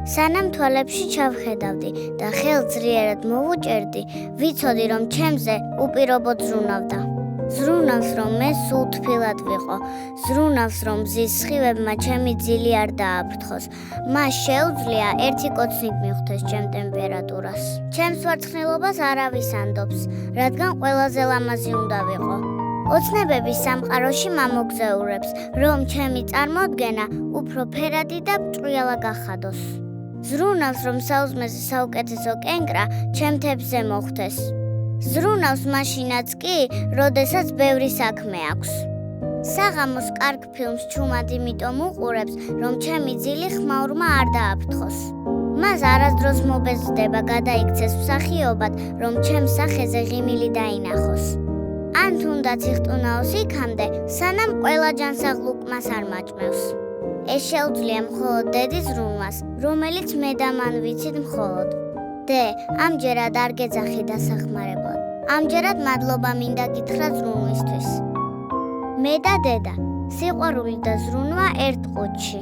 სანამ თვალებში ჩავხედავდი და ხელს ძლიერად მოვუჭერდი, ვიცოდი, რომ ჩემზე უპირობოდ ზრუნავდა. ზრუნავს, რომ მე სულ თბილად ვიყო, ზრუნავს, რომ მზის სხივებმა ჩემი ძილი არ დააფრთხოს. მას შეუძლია ერთი კოცნით მიხვდეს ჩემ ტემპერატურას. ჩემს ვარცხნილობას არავის ანდობს, რადგან ყველაზე ლამაზი უნდა ვიყო. ოცნებების სამყაროში მამოგზაურებს, რომ ჩემი წარმოდგენა უფრო ფერადი და ბრჭყვიალა გახადოს. ზრუნავს, რომ საუზმეზე საუკეთესო კენკრა ჩემ თებზე მოხვდეს. ზრუნავს მაშინაც კი, როდესაც ბევრი საქმე აქვს. საღამოს კარგ ფილმს ჩუმად იმიტომ უყურებს, რომ ჩემი ძილი ხმაურმა არ დააფრთხოს. მას არასდროს მობეზრდება გადაიქცეს მსახიობად, რომ ჩემს სახეზე ღიმილი დაინახოს. ან თუნდაც იხტუნაოს იქამდე, სანამ ყველა ჯანსაღლუკმას არ მაჭმევს. ეს შეუძლია მხოლოდ დედის ზრუნვას, რომელიც მე და მან ვიცით მხოლოდ. დე, ამჯერად არ გეძახი დასახმარებლად. ამჯერად მადლობა მინდა გითხრა ზრუნვისთვის. მე და დედა, სიყვარული და ზრუნვა ერთ ყუთში.